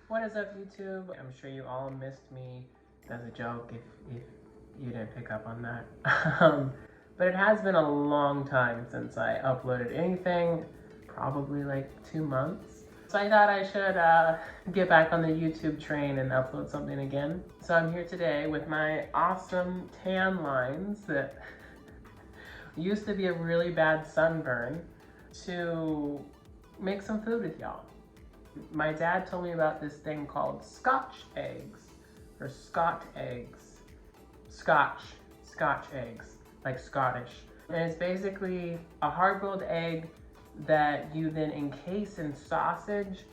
What is up, YouTube? I'm sure you all missed me as a joke if you didn't pick up on that. But it has been a long time since I uploaded anything, probably like 2 months. So I thought I should get back on the YouTube train and upload something again. So I'm here today with my awesome tan lines that used to be a really bad sunburn to make some food with y'all. My dad told me about this thing called Scotch eggs, or Scott eggs. Scotch eggs, like Scottish. And it's basically a hard-boiled egg that you then encase in sausage,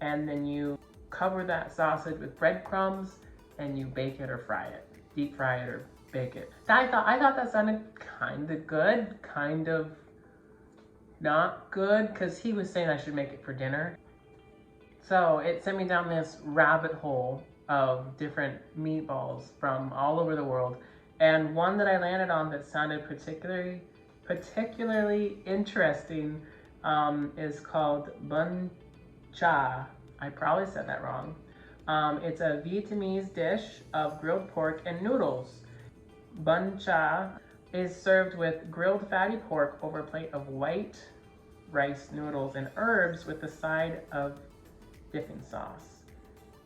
and then you cover that sausage with breadcrumbs, and you bake it or fry it, deep fry it or bake it. I thought that sounded kind of good, kind of not good, because he was saying I should make it for dinner. So it sent me down this rabbit hole of different meatballs from all over the world. And one that I landed on that sounded particularly interesting is called Bùn Chả. I probably said that wrong. It's a Vietnamese dish of grilled pork and noodles. Bùn Chả is served with grilled fatty pork over a plate of white rice noodles and herbs with the side of dipping sauce.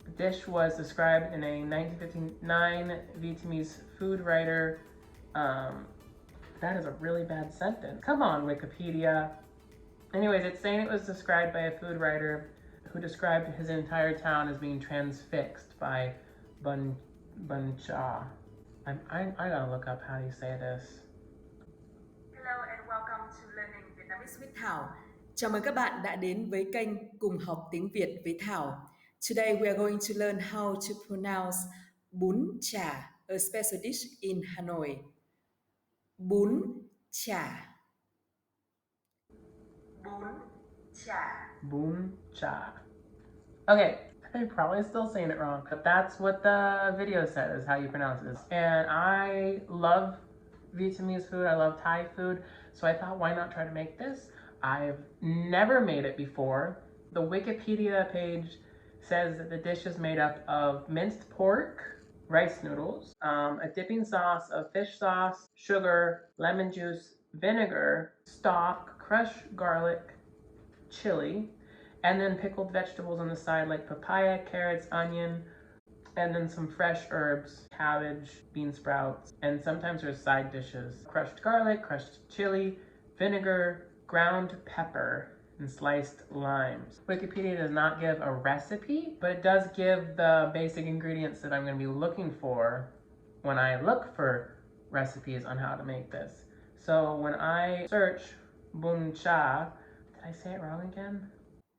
The dish was described in a 1959 Vietnamese food writer. That is a really bad sentence. Come on, Wikipedia. Anyways, it's saying it was described by a food writer who described his entire town as being transfixed by Bùn Chả. I gotta look up how you say this. Hello and welcome to Learning Vietnamese with Thảo. Chào mừng các bạn đã đến với kênh Cùng học tiếng Việt với Thảo. Today we are going to learn how to pronounce Bún Chả, a special dish in Hanoi. Bún Chả. Bún Chả. Bùn Chả. Okay, I'm probably still saying it wrong, but that's what the video said is how you pronounce this. And I love Vietnamese food, I love Thai food, so I thought, why not try to make this? I've never made it before. The Wikipedia page says that the dish is made up of minced pork, rice noodles, a dipping sauce of fish sauce, sugar, lemon juice, vinegar, stock, crushed garlic, chili, and then pickled vegetables on the side like papaya, carrots, onion, and then some fresh herbs, cabbage, bean sprouts, and sometimes there's side dishes. Crushed garlic, crushed chili, vinegar, ground pepper, and sliced limes. Wikipedia does not give a recipe, but it does give the basic ingredients that I'm going to be looking for when I look for recipes on how to make this. So when I search Bùn Chả, did I say it wrong again?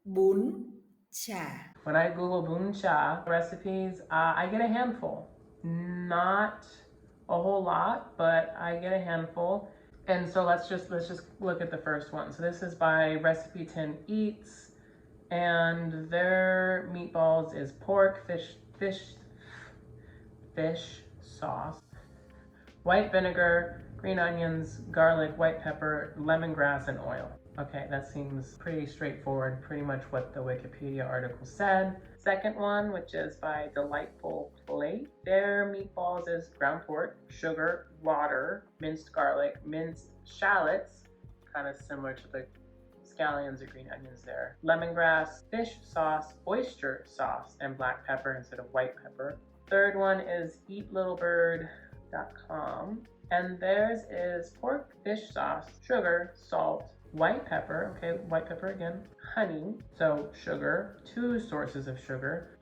Bún Chả. When I Google Bùn Chả recipes, I get a handful. Not a whole lot, but I get a handful. And so let's just look at the first one. So this is by Recipe 10 Eats, and their meatballs is pork, fish sauce, white vinegar, green onions, garlic, white pepper, lemongrass, and oil. Okay, that seems pretty straightforward, pretty much what the Wikipedia article said. Second one, which is by Delightful Plate. Their meatballs is ground pork, sugar, water, minced garlic, minced shallots, kind of similar to the scallions or green onions there. Lemongrass, fish sauce, oyster sauce, and black pepper instead of white pepper. Third one is eatlittlebird.com. And theirs is pork, fish sauce, sugar, salt, white pepper, okay, white pepper again, honey, so sugar, 2 sources of sugar,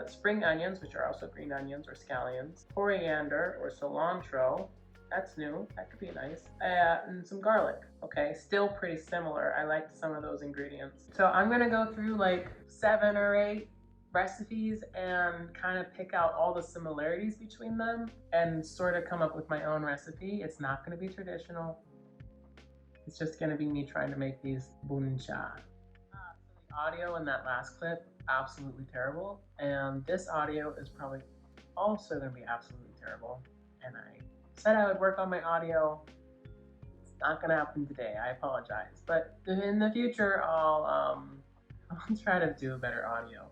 spring onions, which are also green onions or scallions, coriander or cilantro, that's new, that could be nice, and some garlic, okay, still pretty similar. I liked some of those ingredients. So I'm gonna go through like 7 or 8 recipes and kind of pick out all the similarities between them and sort of come up with my own recipe. It's not gonna be traditional. It's just gonna be me trying to make these Bùn Chả. So the audio in that last clip, absolutely terrible. And this audio is probably also gonna be absolutely terrible. And I said I would work on my audio. It's not gonna happen today, I apologize. But in the future, I'll try to do better audio.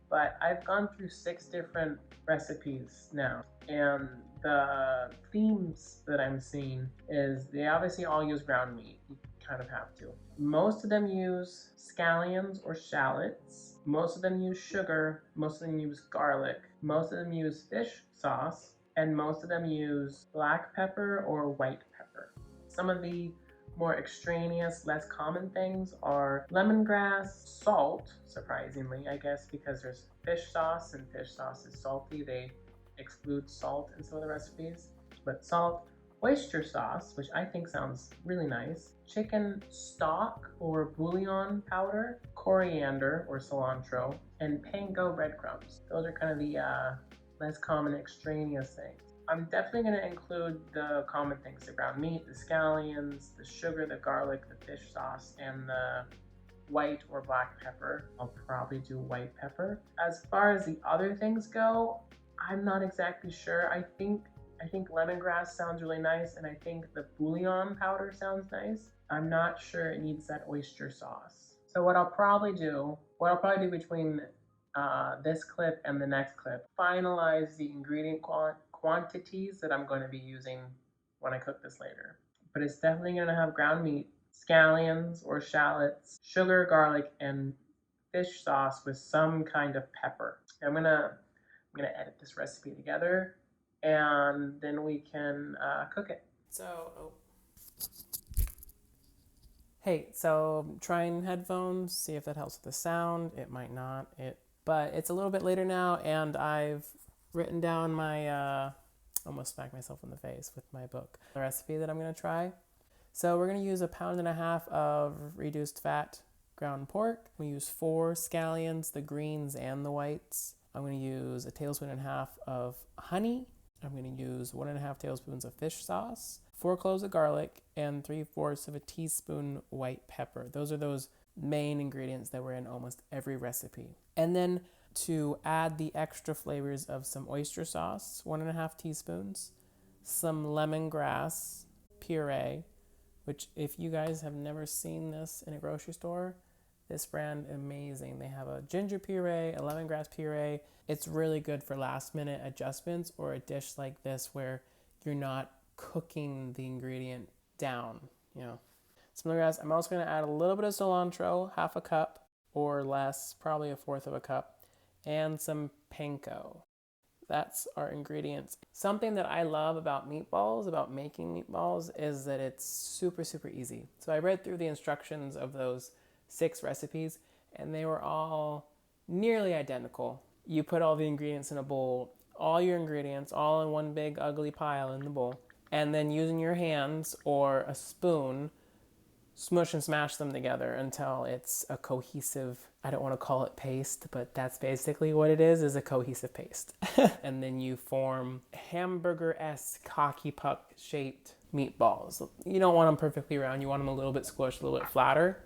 but I've gone through 6 different recipes now, and the themes that I'm seeing is they obviously all use ground meat. You kind of have to. Most of them use scallions or shallots. Most of them use sugar. Most of them use garlic. Most of them use fish sauce, and most of them use black pepper or white pepper. Some of the more extraneous, less common things are lemongrass, salt, surprisingly, I guess, because there's fish sauce and fish sauce is salty. They exclude salt in some of the recipes, but salt, oyster sauce, which I think sounds really nice, chicken stock or bouillon powder, coriander or cilantro, and panko breadcrumbs. Those are kind of the less common extraneous things. I'm definitely going to include the common things, the ground meat, the scallions, the sugar, the garlic, the fish sauce, and the white or black pepper. I'll probably do white pepper. As far as the other things go, I'm not exactly sure. I think lemongrass sounds really nice, and I think the bouillon powder sounds nice. I'm not sure it needs that oyster sauce. So what I'll probably do between this clip and the next clip, finalize the ingredient quantities that I'm going to be using when I cook this later. But it's definitely going to have ground meat, scallions or shallots, sugar, garlic, and fish sauce with some kind of pepper. I'm gonna edit this recipe together, and then we can cook it. Hey, so I'm trying headphones, see if that helps with the sound. It might not. But it's a little bit later now, and I've written down my, almost smacked myself in the face with my book, the recipe that I'm going to try. So we're going to use 1.5 pounds of reduced fat ground pork. We use 4 scallions, the greens and the whites. I'm going to use 1.5 tablespoons of honey. I'm going to use 1.5 tablespoons of fish sauce, 4 cloves of garlic, and 3/4 of a teaspoon white pepper. Those are those main ingredients that were in almost every recipe. And then to add the extra flavors of some oyster sauce, 1.5 teaspoons, some lemongrass puree, which if you guys have never seen this in a grocery store, this brand, amazing. They have a ginger puree, a lemongrass puree. It's really good for last minute adjustments or a dish like this where you're not cooking the ingredient down, Some lemongrass. I'm also going to add a little bit of cilantro, 1/2 cup or less, probably 1/4 cup, and some panko. That's our ingredients. Something that I love about meatballs, about making meatballs, is that it's super, super easy. So I read through the instructions of those 6 recipes, and they were all nearly identical. You put all the ingredients in a bowl, all your ingredients, all in one big ugly pile in the bowl, and then using your hands or a spoon, smush and smash them together until it's a cohesive, I don't want to call it paste, but that's basically what it is a cohesive paste. And then you form hamburger-esque hockey puck shaped meatballs. You don't want them perfectly round, you want them a little bit squished, a little bit flatter.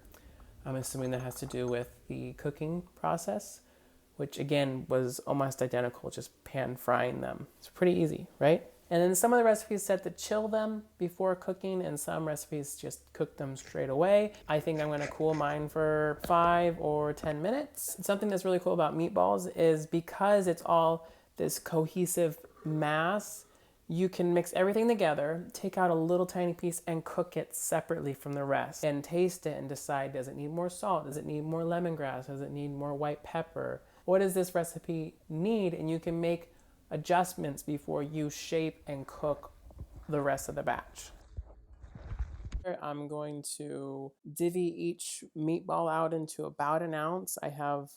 I'm assuming that has to do with the cooking process, which again was almost identical, just pan frying them. It's pretty easy, right? And then some of the recipes said to chill them before cooking, and some recipes just cook them straight away. I think I'm going to cool mine for 5 or 10 minutes. Something that's really cool about meatballs is because it's all this cohesive mass, you can mix everything together, take out a little tiny piece and cook it separately from the rest and taste it and decide, does it need more salt? Does it need more lemongrass? Does it need more white pepper? What does this recipe need? And you can make adjustments before you shape and cook the rest of the batch. I'm going to divvy each meatball out into about 1 ounce. I have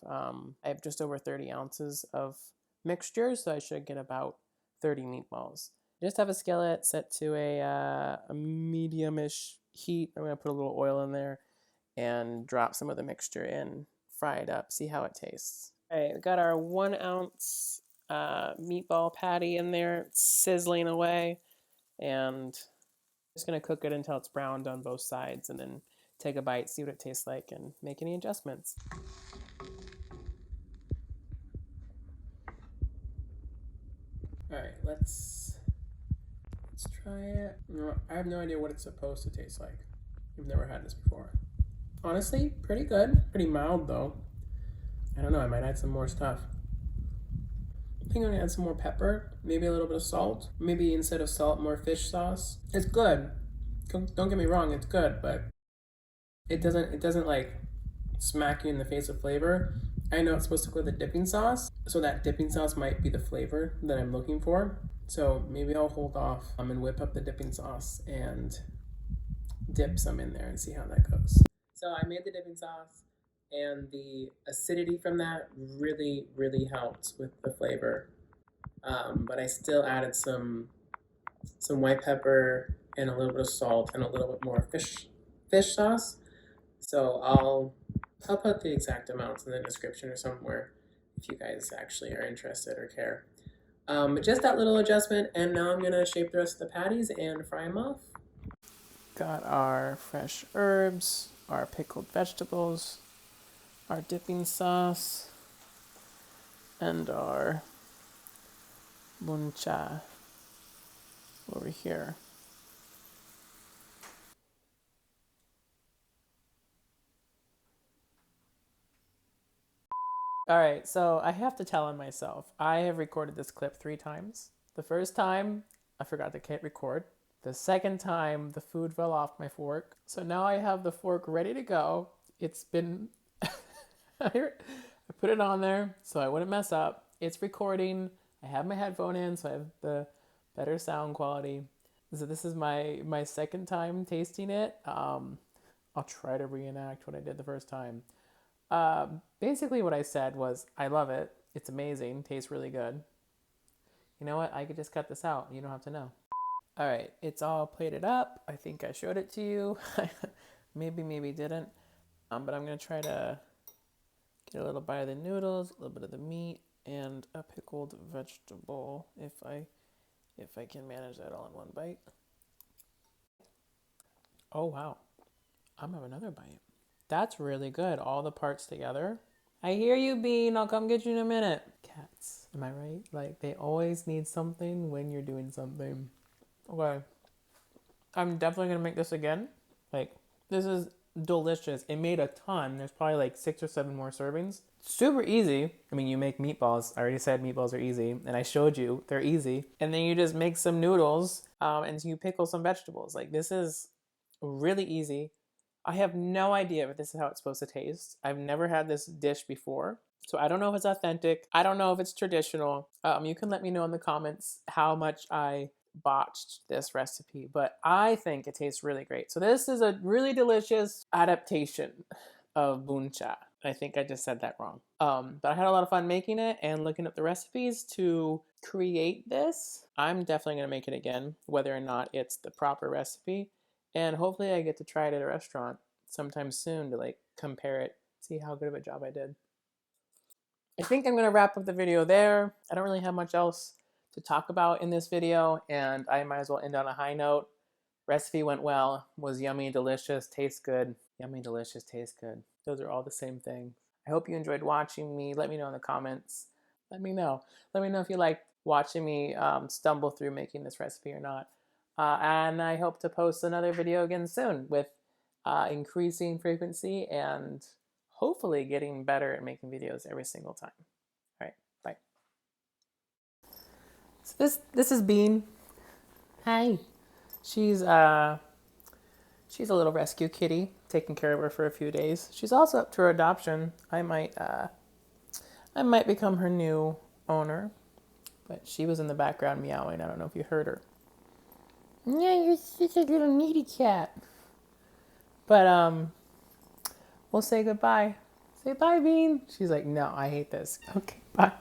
just over 30 ounces of mixture, so I should get about 30 meatballs. I just have a skillet set to a medium-ish heat. I'm going to put a little oil in there and drop some of the mixture in, fry it up, see how it tastes. All right, we got our 1 ounce meatball patty in there, sizzling away, and I'm just going to cook it until it's browned on both sides and then take a bite, see what it tastes like, and make any adjustments. All right, let's try it. I have no idea what it's supposed to taste like. I've never had this before. Honestly, pretty good. Pretty mild though. I don't know, I might add some more stuff. think I'm gonna add some more pepper, maybe a little bit of salt, maybe instead of salt, more fish sauce. It's good. Don't get me wrong, it's good, but it doesn't like smack you in the face with flavor. I know it's supposed to go with the dipping sauce, so that dipping sauce might be the flavor that I'm looking for. So maybe I'll hold off and whip up the dipping sauce and dip some in there and see how that goes. So I made the dipping sauce, and the acidity from that really, really helped with the flavor. But I still added some white pepper and a little bit of salt and a little bit more fish sauce. So I'll put the exact amounts in the description or somewhere if you guys actually are interested or care. But just that little adjustment, and now I'm gonna shape the rest of the patties and fry them off. Got our fresh herbs, our pickled vegetables, our dipping sauce, and our Bùn Chả over here. All right, so I have to tell on myself. I have recorded this clip 3 times. The first time, I forgot to hit record. The second time, the food fell off my fork. So now I have the fork ready to go. It's been... I put it on there so I wouldn't mess up. It's recording. I have my headphone in, so I have the better sound quality. So this is my second time tasting it. I'll try to reenact what I did the first time. Basically what I said was, I love it. It's amazing. Tastes really good. You know what? I could just cut this out. You don't have to know. All right. It's all plated up. I think I showed it to you. maybe didn't. But I'm going to try to get a little bite of the noodles, a little bit of the meat, and a pickled vegetable if I can manage that all in one bite. Oh, wow. I'm going to have another bite. That's really good. All the parts together. I hear you, Bean. I'll come get you in a minute. Cats. Am I right? Like, they always need something when you're doing something. Okay. I'm definitely going to make this again. Like, this is delicious. It made a ton. There's probably like 6 or 7 more servings. Super easy. I mean, you make meatballs. I already said meatballs are easy. And I showed you they're easy. And then you just make some noodles and you pickle some vegetables. Like, this is really easy. I have no idea if this is how it's supposed to taste. I've never had this dish before, so I don't know if it's authentic. I don't know if it's traditional. You can let me know in the comments how much I botched this recipe, but I think it tastes really great. So this is a really delicious adaptation of Bùn Chả. I think I just said that wrong. But I had a lot of fun making it and looking up the recipes to create this. I'm definitely going to make it again, whether or not it's the proper recipe. And hopefully I get to try it at a restaurant sometime soon to like compare it, see how good of a job I did. I think I'm going to wrap up the video there. I don't really have much else to talk about in this video, and I might as well end on a high note. Recipe went well, was yummy, delicious, tastes good. Yummy, delicious, tastes good. Those are all the same thing. I hope you enjoyed watching me. Let me know in the comments. Let me know. Let me know if you liked watching me stumble through making this recipe or not. And I hope to post another video again soon with increasing frequency and hopefully getting better at making videos every single time. All right, bye. So this is Bean. Hi. She's a little rescue kitty. Taking care of her for a few days. She's also up to her adoption. I might become her new owner, but she was in the background meowing. I don't know if you heard her. Yeah, you're such a little needy cat. But we'll say goodbye. Say bye, Bean. She's like, no, I hate this. Okay, bye.